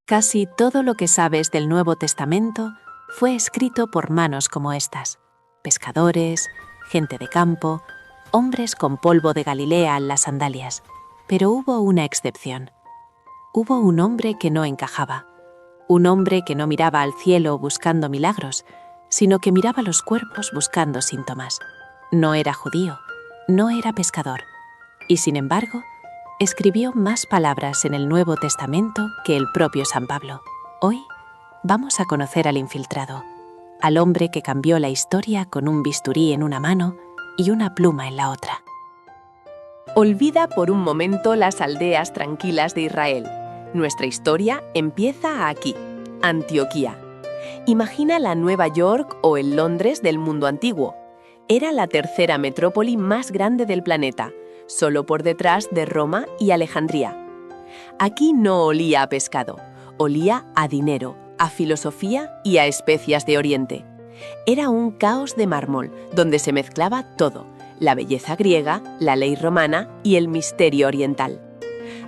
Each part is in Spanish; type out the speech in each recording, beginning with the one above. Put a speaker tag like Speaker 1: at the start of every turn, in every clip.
Speaker 1: Casi todo lo que sabes del Nuevo Testamento fue escrito por manos como estas: pescadores, gente de campo, hombres con polvo de Galilea en las sandalias. Pero hubo una excepción. Hubo un hombre que no encajaba. Un hombre que no miraba al cielo buscando milagros, sino que miraba los cuerpos buscando síntomas. No era judío, no era pescador, y sin embargo, escribió más palabras en el Nuevo Testamento que el propio San Pablo. Hoy vamos a conocer al infiltrado, al hombre que cambió la historia con un bisturí en una mano y una pluma en la otra.
Speaker 2: Olvida por un momento las aldeas tranquilas de Israel. Nuestra historia empieza aquí, Antioquía. Imagina la Nueva York o el Londres del mundo antiguo. Era la tercera metrópoli más grande del planeta, solo por detrás de Roma y Alejandría. Aquí no olía a pescado, olía a dinero, a filosofía y a especias de Oriente. Era un caos de mármol donde se mezclaba todo: la belleza griega, la ley romana y el misterio oriental.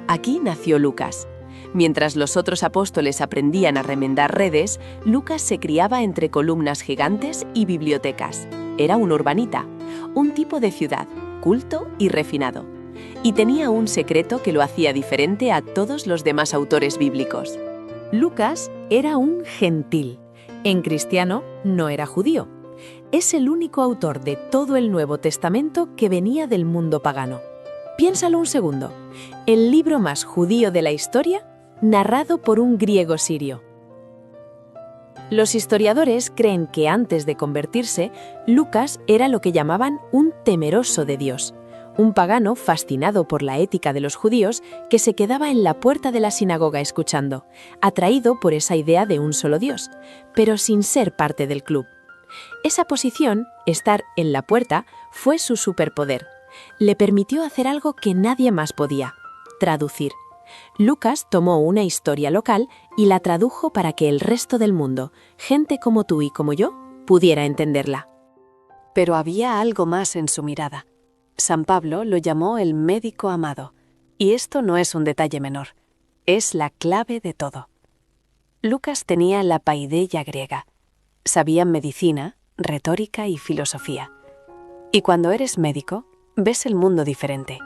Speaker 2: Aquí nació Lucas. Mientras los otros apóstoles aprendían a remendar redes, Lucas se criaba entre columnas gigantes y bibliotecas. Era un urbanita, un tipo de ciudad, culto y refinado. Y tenía un secreto que lo hacía diferente a todos los demás autores bíblicos.
Speaker 3: Lucas era un gentil. En cristiano no era judío. Es el único autor de todo el Nuevo Testamento que venía del mundo pagano. Piénsalo un segundo. El libro más judío de la historia, narrado por un griego sirio. Los historiadores creen que antes de convertirse, Lucas era lo que llamaban un temeroso de Dios, un pagano fascinado por la ética de los judíos que se quedaba en la puerta de la sinagoga escuchando, atraído por esa idea de un solo Dios, pero sin ser parte del club. Esa posición, estar en la puerta, fue su superpoder. Le permitió hacer algo que nadie más podía: traducir. Lucas tomó una historia local y la tradujo para que el resto del mundo, gente como tú y como yo, pudiera entenderla.
Speaker 1: Pero había algo más en su mirada. San Pablo lo llamó el médico amado, y esto no es un detalle menor, es la clave de todo. Lucas tenía la paideia griega. Sabía medicina, retórica y filosofía. Y cuando eres médico, ves el mundo diferente.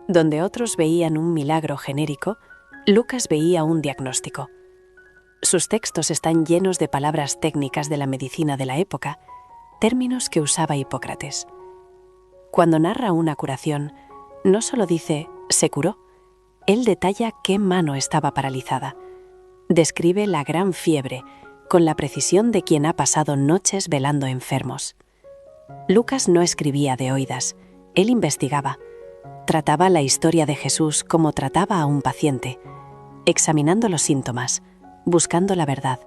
Speaker 1: Donde otros veían un milagro genérico, Lucas veía un diagnóstico. Sus textos están llenos de palabras técnicas de la medicina de la época, términos que usaba Hipócrates. Cuando narra una curación, no solo dice «se curó», él detalla qué mano estaba paralizada. Describe la gran fiebre, con la precisión de quien ha pasado noches velando enfermos. Lucas no escribía de oídas, él investigaba. Trataba la historia de Jesús como trataba a un paciente, examinando los síntomas, buscando la verdad,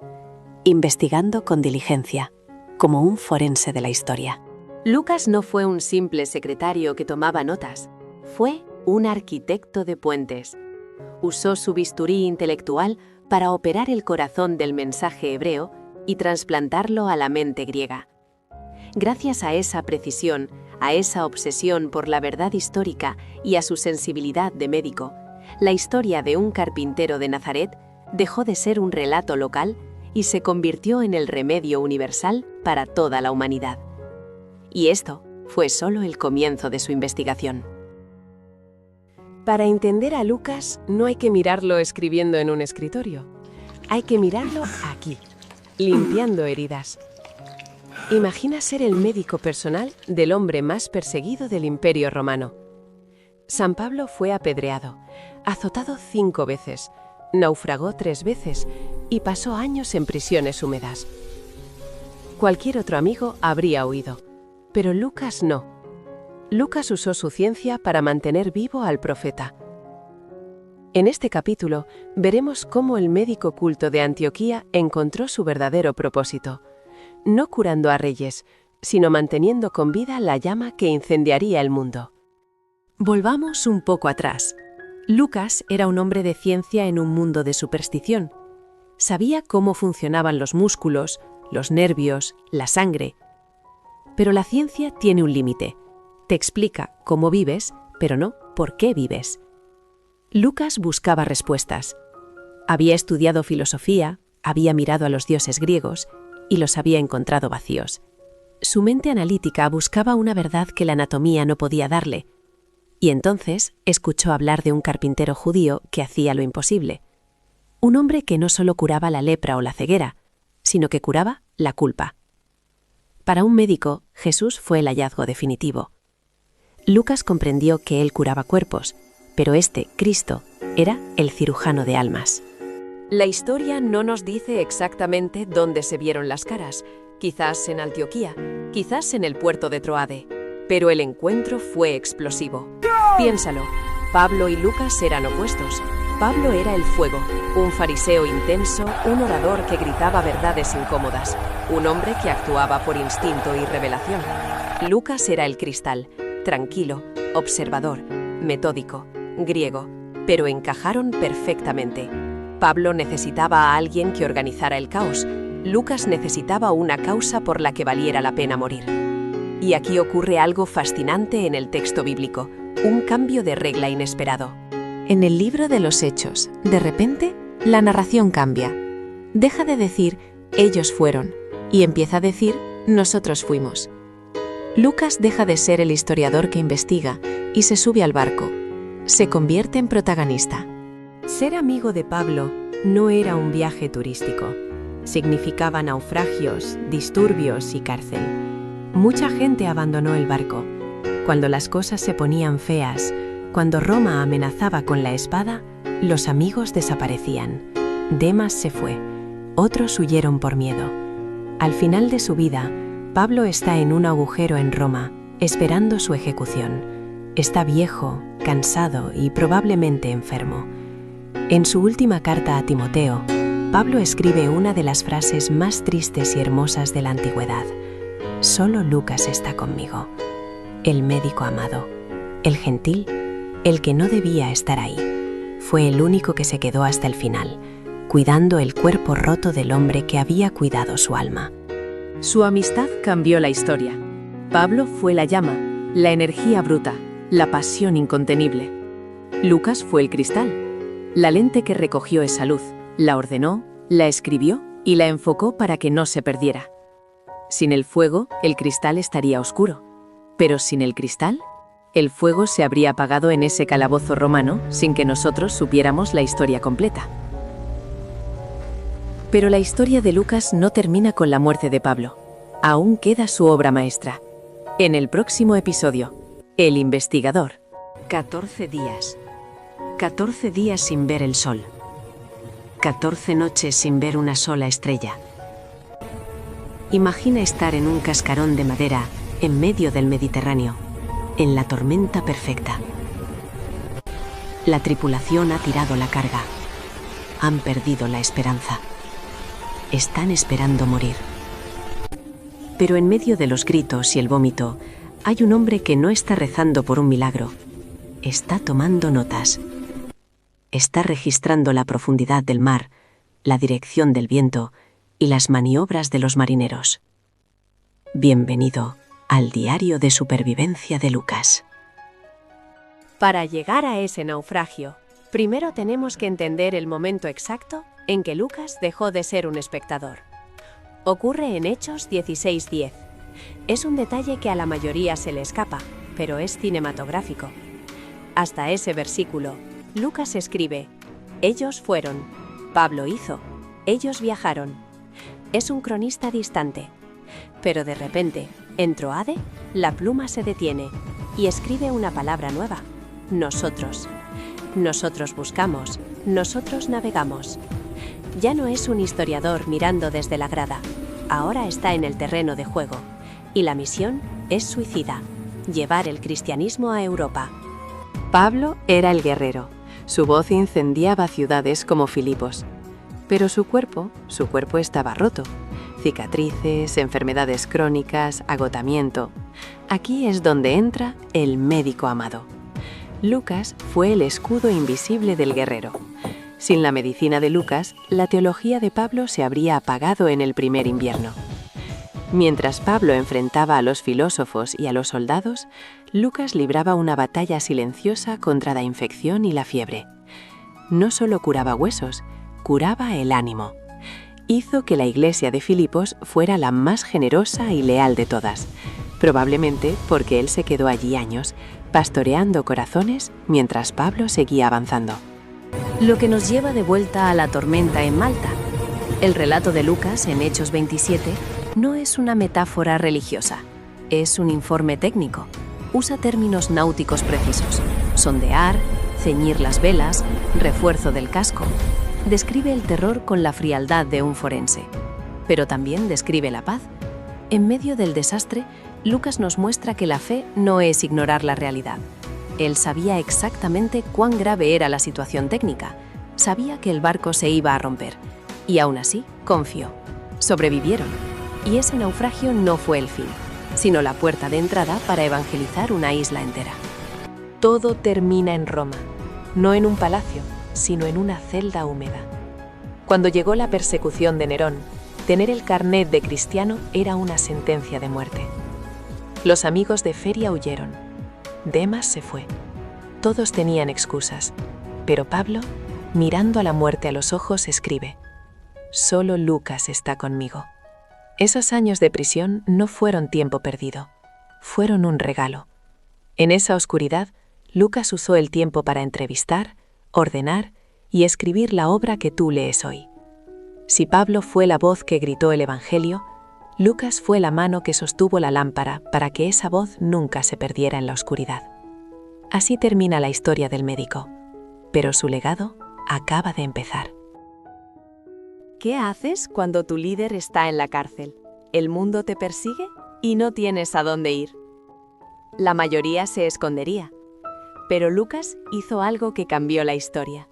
Speaker 1: investigando con diligencia, como un forense de la historia.
Speaker 2: Lucas no fue un simple secretario que tomaba notas, fue un arquitecto de puentes. Usó su bisturí intelectual para operar el corazón del mensaje hebreo y trasplantarlo a la mente griega. Gracias a esa precisión, a esa obsesión por la verdad histórica y a su sensibilidad de médico, la historia de un carpintero de Nazaret dejó de ser un relato local y se convirtió en el remedio universal para toda la humanidad. Y esto fue solo el comienzo de su investigación.
Speaker 4: Para entender a Lucas, no hay que mirarlo escribiendo en un escritorio. Hay que mirarlo aquí, limpiando heridas. Imagina ser el médico personal del hombre más perseguido del Imperio Romano. San Pablo fue apedreado, azotado 5 veces, naufragó 3 veces y pasó años en prisiones húmedas. Cualquier otro amigo habría huido, pero Lucas no. Lucas usó su ciencia para mantener vivo al profeta. En este capítulo veremos cómo el médico culto de Antioquía encontró su verdadero propósito, no curando a reyes, sino manteniendo con vida la llama que incendiaría el mundo.
Speaker 3: Volvamos un poco atrás. Lucas era un hombre de ciencia en un mundo de superstición. Sabía cómo funcionaban los músculos, los nervios, la sangre. Pero la ciencia tiene un límite. Te explica cómo vives, pero no por qué vives. Lucas buscaba respuestas. Había estudiado filosofía, había mirado a los dioses griegos y los había encontrado vacíos. Su mente analítica buscaba una verdad que la anatomía no podía darle, y entonces escuchó hablar de un carpintero judío que hacía lo imposible. Un hombre que no solo curaba la lepra o la ceguera, sino que curaba la culpa. Para un médico, Jesús fue el hallazgo definitivo. Lucas comprendió que él curaba cuerpos, pero Cristo, era el cirujano de almas.
Speaker 2: La historia no nos dice exactamente dónde se vieron las caras, quizás en Antioquía, quizás en el puerto de Troade, pero el encuentro fue explosivo. Piénsalo, Pablo y Lucas eran opuestos. Pablo era el fuego, un fariseo intenso, un orador que gritaba verdades incómodas, un hombre que actuaba por instinto y revelación. Lucas era el cristal, tranquilo, observador, metódico, griego, pero encajaron perfectamente. Pablo necesitaba a alguien que organizara el caos. Lucas necesitaba una causa por la que valiera la pena morir. Y aquí ocurre algo fascinante en el texto bíblico, un cambio de regla inesperado. En el libro de los Hechos, de repente, la narración cambia. Deja de decir «ellos fueron» y empieza a decir «nosotros fuimos». Lucas deja de ser el historiador que investiga y se sube al barco. Se convierte en protagonista.
Speaker 4: Ser amigo de Pablo no era un viaje turístico. Significaba naufragios, disturbios y cárcel. Mucha gente abandonó el barco. Cuando las cosas se ponían feas, cuando Roma amenazaba con la espada, los amigos desaparecían. Demas se fue. Otros huyeron por miedo. Al final de su vida, Pablo está en un agujero en Roma, esperando su ejecución. Está viejo, cansado y probablemente enfermo. En su última carta a Timoteo, Pablo escribe una de las frases más tristes y hermosas de la antigüedad. Solo Lucas está conmigo, el médico amado, el gentil, el que no debía estar ahí. Fue el único que se quedó hasta el final, cuidando el cuerpo roto del hombre que había cuidado su alma.
Speaker 3: Su amistad cambió la historia. Pablo fue la llama, la energía bruta, la pasión incontenible. Lucas fue el cristal, la lente que recogió esa luz, la ordenó, la escribió y la enfocó para que no se perdiera. Sin el fuego, el cristal estaría oscuro. Pero sin el cristal, el fuego se habría apagado en ese calabozo romano sin que nosotros supiéramos la historia completa. Pero la historia de Lucas no termina con la muerte de Pablo. Aún queda su obra maestra. En el próximo episodio, El investigador.
Speaker 1: 14 días. 14 días sin ver el sol. 14 noches sin ver una sola estrella. Imagina estar en un cascarón de madera en medio del Mediterráneo, en la tormenta perfecta. La tripulación ha tirado la carga. Han perdido la esperanza. Están esperando morir. Pero en medio de los gritos y el vómito, hay un hombre que no está rezando por un milagro. Está tomando notas. Está registrando la profundidad del mar, la dirección del viento y las maniobras de los marineros. Bienvenido al diario de supervivencia de Lucas.
Speaker 2: Para llegar a ese naufragio, primero tenemos que entender el momento exacto en que Lucas dejó de ser un espectador. Ocurre en Hechos 16:10. Es un detalle que a la mayoría se le escapa, pero es cinematográfico. Hasta ese versículo, Lucas escribe: ellos fueron, Pablo hizo, ellos viajaron. Es un cronista distante. Pero de repente, en Troade, la pluma se detiene y escribe una palabra nueva: nosotros. Nosotros buscamos, nosotros navegamos. Ya no es un historiador mirando desde la grada, ahora está en el terreno de juego. Y la misión es suicida: llevar el cristianismo a Europa. Pablo era el guerrero. Su voz incendiaba ciudades como Filipos. Pero su cuerpo estaba roto. Cicatrices, enfermedades crónicas, agotamiento. Aquí es donde entra el médico amado. Lucas fue el escudo invisible del guerrero. Sin la medicina de Lucas, la teología de Pablo se habría apagado en el primer invierno. Mientras Pablo enfrentaba a los filósofos y a los soldados, Lucas libraba una batalla silenciosa contra la infección y la fiebre. No solo curaba huesos, curaba el ánimo. Hizo que la iglesia de Filipos fuera la más generosa y leal de todas, probablemente porque él se quedó allí años, pastoreando corazones mientras Pablo seguía avanzando.
Speaker 1: Lo que nos lleva de vuelta a la tormenta en Malta. El relato de Lucas en Hechos 27 no es una metáfora religiosa, es un informe técnico. Usa términos náuticos precisos: sondear, ceñir las velas, refuerzo del casco. Describe el terror con la frialdad de un forense, pero también describe la paz. En medio del desastre, Lucas nos muestra que la fe no es ignorar la realidad. Él sabía exactamente cuán grave era la situación técnica, sabía que el barco se iba a romper, y aún así confió. Sobrevivieron, y ese naufragio no fue el fin, sino la puerta de entrada para evangelizar una isla entera. Todo termina en Roma, no en un palacio, sino en una celda húmeda. Cuando llegó la persecución de Nerón, tener el carnet de cristiano era una sentencia de muerte. Los amigos de Feria huyeron. Demas se fue. Todos tenían excusas, pero Pablo, mirando a la muerte a los ojos, escribe: «Solo Lucas está conmigo». Esos años de prisión no fueron tiempo perdido, fueron un regalo. En esa oscuridad, Lucas usó el tiempo para entrevistar, ordenar y escribir la obra que tú lees hoy. Si Pablo fue la voz que gritó el Evangelio, Lucas fue la mano que sostuvo la lámpara para que esa voz nunca se perdiera en la oscuridad. Así termina la historia del médico, pero su legado acaba de empezar. ¿Qué haces cuando tu líder está en la cárcel? ¿El mundo te persigue y no tienes a dónde ir? La mayoría se escondería, pero Lucas hizo algo que cambió la historia.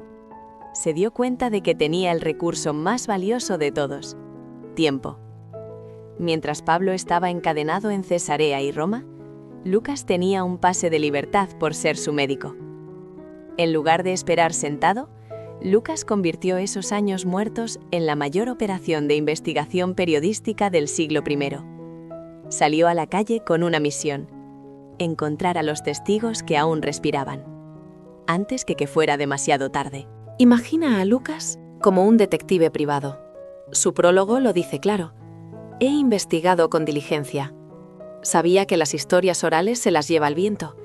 Speaker 1: Se dio cuenta de que tenía el recurso más valioso de todos: tiempo. Mientras Pablo estaba encadenado en Cesarea y Roma, Lucas tenía un pase de libertad por ser su médico. En lugar de esperar sentado, Lucas convirtió esos años muertos en la mayor operación de investigación periodística del siglo I. Salió a la calle con una misión: encontrar a los testigos que aún respiraban, antes que fuera demasiado tarde. Imagina a Lucas como un detective privado. Su prólogo lo dice claro: he investigado con diligencia. Sabía que las historias orales se las lleva el viento.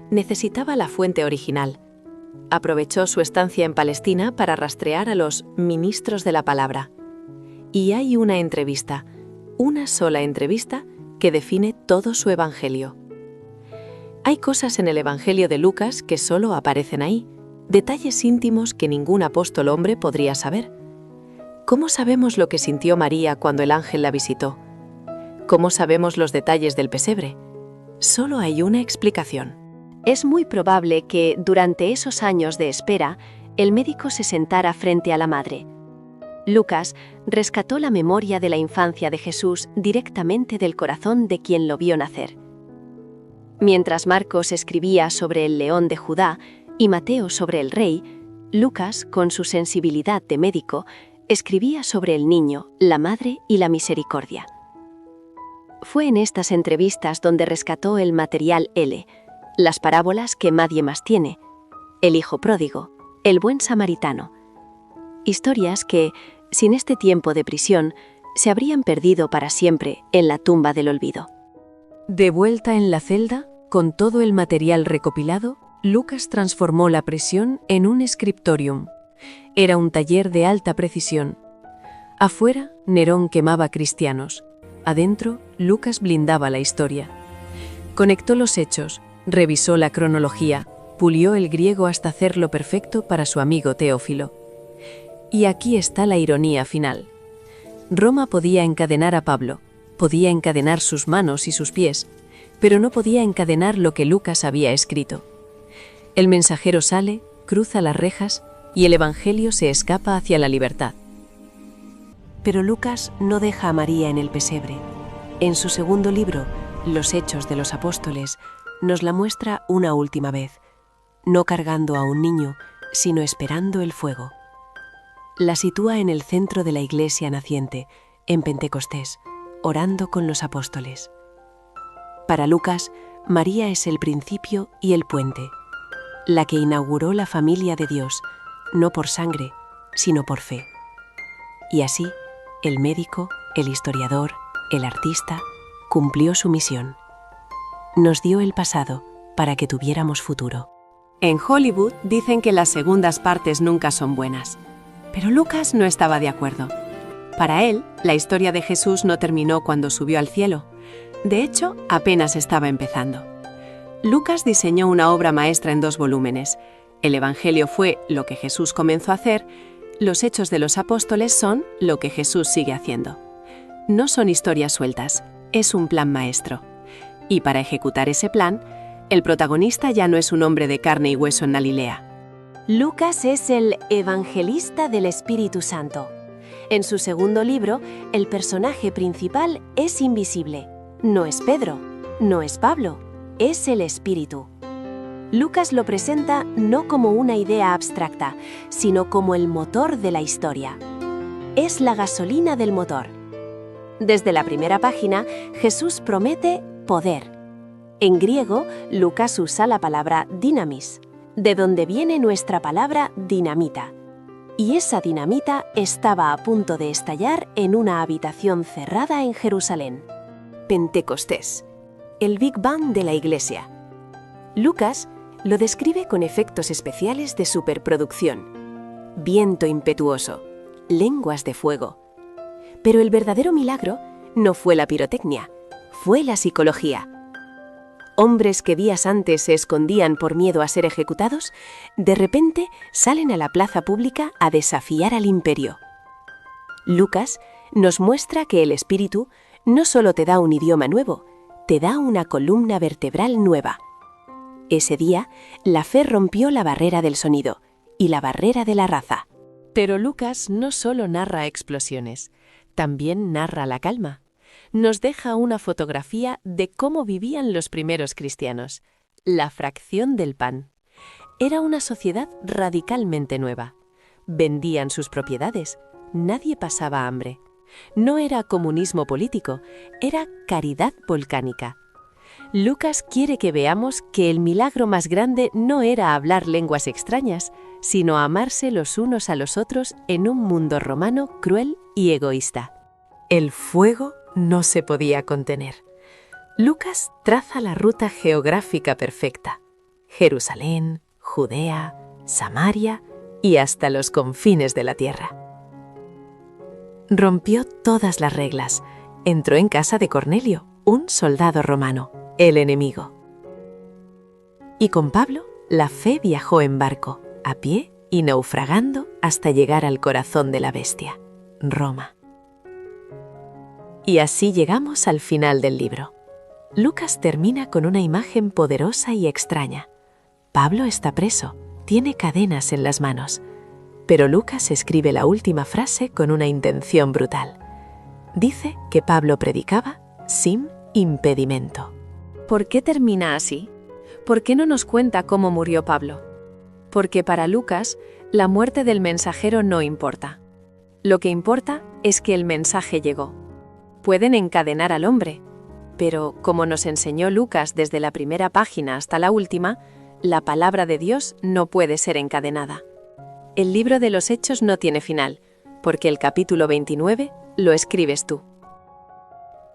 Speaker 1: Necesitaba la fuente original. Aprovechó su estancia en Palestina para rastrear a los ministros de la palabra. Y hay una entrevista, una sola entrevista, que define todo su evangelio. Hay cosas en el evangelio de Lucas que solo aparecen ahí, detalles íntimos que ningún apóstol hombre podría saber. ¿Cómo sabemos lo que sintió María cuando el ángel la visitó? ¿Cómo sabemos los detalles del pesebre? Solo hay una explicación. Es muy probable que, durante esos años de espera, el médico se sentara frente a la madre. Lucas rescató la memoria de la infancia de Jesús directamente del corazón de quien lo vio nacer. Mientras Marcos escribía sobre el león de Judá y Mateo sobre el rey, Lucas, con su sensibilidad de médico, escribía sobre el niño, la madre y la misericordia. Fue en estas entrevistas donde rescató el material L, las parábolas que nadie más tiene, el hijo pródigo, el buen samaritano. Historias que, sin este tiempo de prisión, se habrían perdido para siempre en la tumba del olvido. De vuelta en la celda, con todo el material recopilado, Lucas transformó la prisión en un scriptorium. Era un taller de alta precisión. Afuera, Nerón quemaba cristianos. Adentro, Lucas blindaba la historia. Conectó los hechos, revisó la cronología, pulió el griego hasta hacerlo perfecto para su amigo Teófilo. Y aquí está la ironía final. Roma podía encadenar a Pablo, podía encadenar sus manos y sus pies, pero no podía encadenar lo que Lucas había escrito. El mensajero sale, cruza las rejas y el Evangelio se escapa hacia la libertad. Pero Lucas no deja a María en el pesebre. En su segundo libro, Los Hechos de los Apóstoles, nos la muestra una última vez, no cargando a un niño, sino esperando el fuego. La sitúa en el centro de la iglesia naciente, en Pentecostés, orando con los apóstoles. Para Lucas, María es el principio y el puente, la que inauguró la familia de Dios, no por sangre, sino por fe. Y así, el médico, el historiador, el artista, cumplió su misión. Nos dio el pasado para que tuviéramos futuro.
Speaker 2: En Hollywood dicen que las segundas partes nunca son buenas. Pero Lucas no estaba de acuerdo. Para él, la historia de Jesús no terminó cuando subió al cielo. De hecho, apenas estaba empezando. Lucas diseñó una obra maestra en 2 volúmenes. El Evangelio fue lo que Jesús comenzó a hacer, los Hechos de los Apóstoles son lo que Jesús sigue haciendo. No son historias sueltas, es un plan maestro. Y para ejecutar ese plan, el protagonista ya no es un hombre de carne y hueso en Galilea.
Speaker 5: Lucas es el evangelista del Espíritu Santo. En su segundo libro, el personaje principal es invisible. No es Pedro, no es Pablo, es el Espíritu. Lucas lo presenta no como una idea abstracta, sino como el motor de la historia. Es la gasolina del motor. Desde la primera página, Jesús promete poder. En griego, Lucas usa la palabra dynamis, de donde viene nuestra palabra dinamita. Y esa dinamita estaba a punto de estallar en una habitación cerrada en Jerusalén. Pentecostés, el Big Bang de la Iglesia. Lucas lo describe con efectos especiales de superproducción. Viento impetuoso, lenguas de fuego. Pero el verdadero milagro no fue la pirotecnia, fue la psicología. Hombres que días antes se escondían por miedo a ser ejecutados, de repente salen a la plaza pública a desafiar al imperio. Lucas nos muestra que el Espíritu no solo te da un idioma nuevo, te da una columna vertebral nueva. Ese día, la fe rompió la barrera del sonido y la barrera de la raza.
Speaker 2: Pero Lucas no solo narra explosiones, también narra la calma. Nos deja una fotografía de cómo vivían los primeros cristianos, la fracción del pan. Era una sociedad radicalmente nueva. Vendían sus propiedades, nadie pasaba hambre. No era comunismo político, era caridad volcánica. Lucas quiere que veamos que el milagro más grande no era hablar lenguas extrañas, sino amarse los unos a los otros en un mundo romano cruel y egoísta. El fuego no se podía contener. Lucas traza la ruta geográfica perfecta. Jerusalén, Judea, Samaria y hasta los confines de la tierra. Rompió todas las reglas. Entró en casa de Cornelio, un soldado romano, el enemigo. Y con Pablo, la fe viajó en barco, a pie y naufragando hasta llegar al corazón de la bestia, Roma. Y así llegamos al final del libro. Lucas termina con una imagen poderosa y extraña. Pablo está preso, tiene cadenas en las manos. Pero Lucas escribe la última frase con una intención brutal. Dice que Pablo predicaba sin impedimento.
Speaker 1: ¿Por qué termina así? ¿Por qué no nos cuenta cómo murió Pablo? Porque para Lucas, la muerte del mensajero no importa. Lo que importa es que el mensaje llegó. Pueden encadenar al hombre, pero como nos enseñó Lucas desde la primera página hasta la última, la palabra de Dios no puede ser encadenada. El libro de los Hechos no tiene final, porque el capítulo 29 lo escribes tú.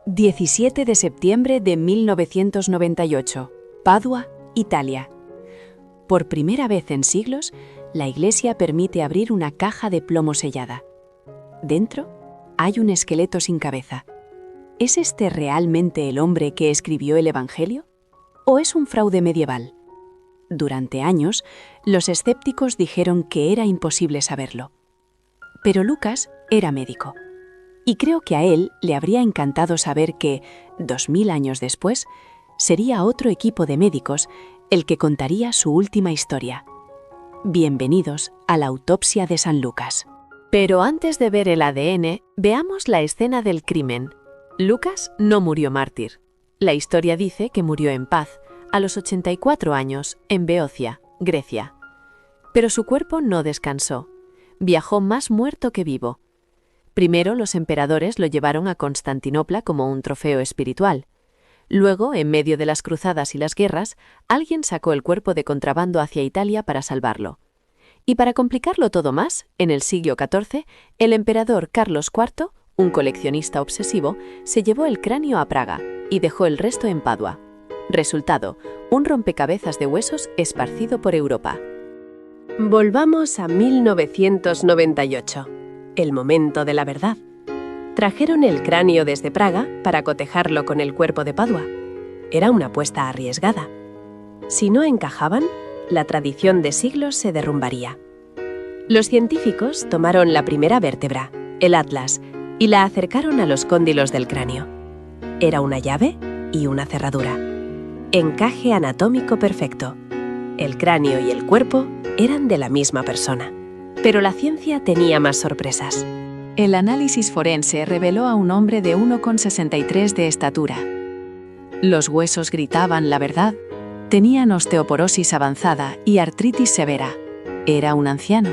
Speaker 1: 17 de septiembre de 1998, Padua, Italia. Por primera vez en siglos, la Iglesia permite abrir una caja de plomo sellada. Dentro hay un esqueleto sin cabeza. ¿Es este realmente el hombre que escribió el Evangelio? ¿O es un fraude medieval? Durante años, los escépticos dijeron que era imposible saberlo. Pero Lucas era médico. Y creo que a él le habría encantado saber que, 2000 años después, sería otro equipo de médicos el que contaría su última historia. Bienvenidos a la autopsia de San Lucas. Pero antes de ver el ADN, veamos la escena del crimen. Lucas no murió mártir. La historia dice que murió en paz, a los 84 años, en Beocia, Grecia. Pero su cuerpo no descansó. Viajó más muerto que vivo. Primero los emperadores lo llevaron a Constantinopla como un trofeo espiritual. Luego, en medio de las cruzadas y las guerras, alguien sacó el cuerpo de contrabando hacia Italia para salvarlo.
Speaker 2: Y para complicarlo todo más, en el siglo XIV, el emperador Carlos IV, un coleccionista obsesivo, se llevó el cráneo a Praga y dejó el resto en Padua. Resultado, un rompecabezas de huesos esparcido por Europa.
Speaker 5: Volvamos a 1998, el momento de la verdad. Trajeron el cráneo desde Praga para cotejarlo con el cuerpo de Padua. Era una apuesta arriesgada. Si no encajaban, la tradición de siglos se derrumbaría. Los científicos tomaron la primera vértebra, el atlas, y la acercaron a los cóndilos del cráneo. Era una llave y una cerradura. Encaje anatómico perfecto. El cráneo y el cuerpo eran de la misma persona. Pero la ciencia tenía más sorpresas.
Speaker 3: El análisis forense reveló a un hombre de 1,63 de estatura. Los huesos gritaban la verdad. Tenían osteoporosis avanzada y artritis severa. Era un anciano.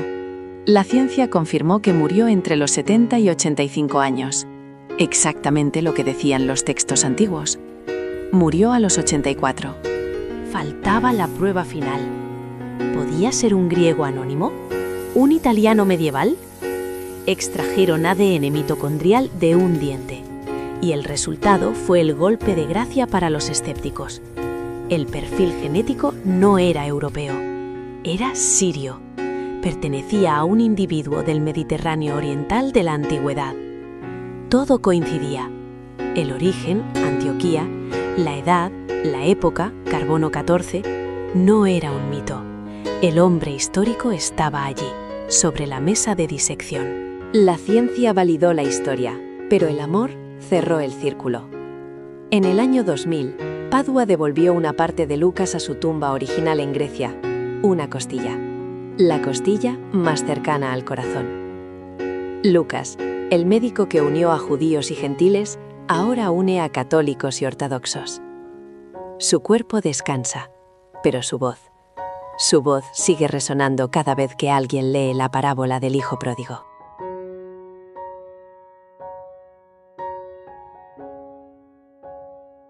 Speaker 3: La ciencia confirmó que murió entre los 70 y 85 años. Exactamente lo que decían los textos antiguos. Murió a los 84.
Speaker 5: Faltaba la prueba final. ¿Podía ser un griego anónimo? ¿Un italiano medieval? Extrajeron ADN mitocondrial de un diente. Y el resultado fue el golpe de gracia para los escépticos. El perfil genético no era europeo, era sirio. Pertenecía a un individuo del Mediterráneo oriental de la antigüedad. Todo coincidía. El origen, Antioquía, la edad, la época, carbono 14, no era un mito. El hombre histórico estaba allí, sobre la mesa de disección.
Speaker 1: La ciencia validó la historia, pero el amor cerró el círculo. En el año 2000, Padua devolvió una parte de Lucas a su tumba original en Grecia, una costilla. La costilla más cercana al corazón. Lucas, el médico que unió a judíos y gentiles, ahora une a católicos y ortodoxos. Su cuerpo descansa, pero su voz sigue resonando cada vez que alguien lee la parábola del hijo pródigo.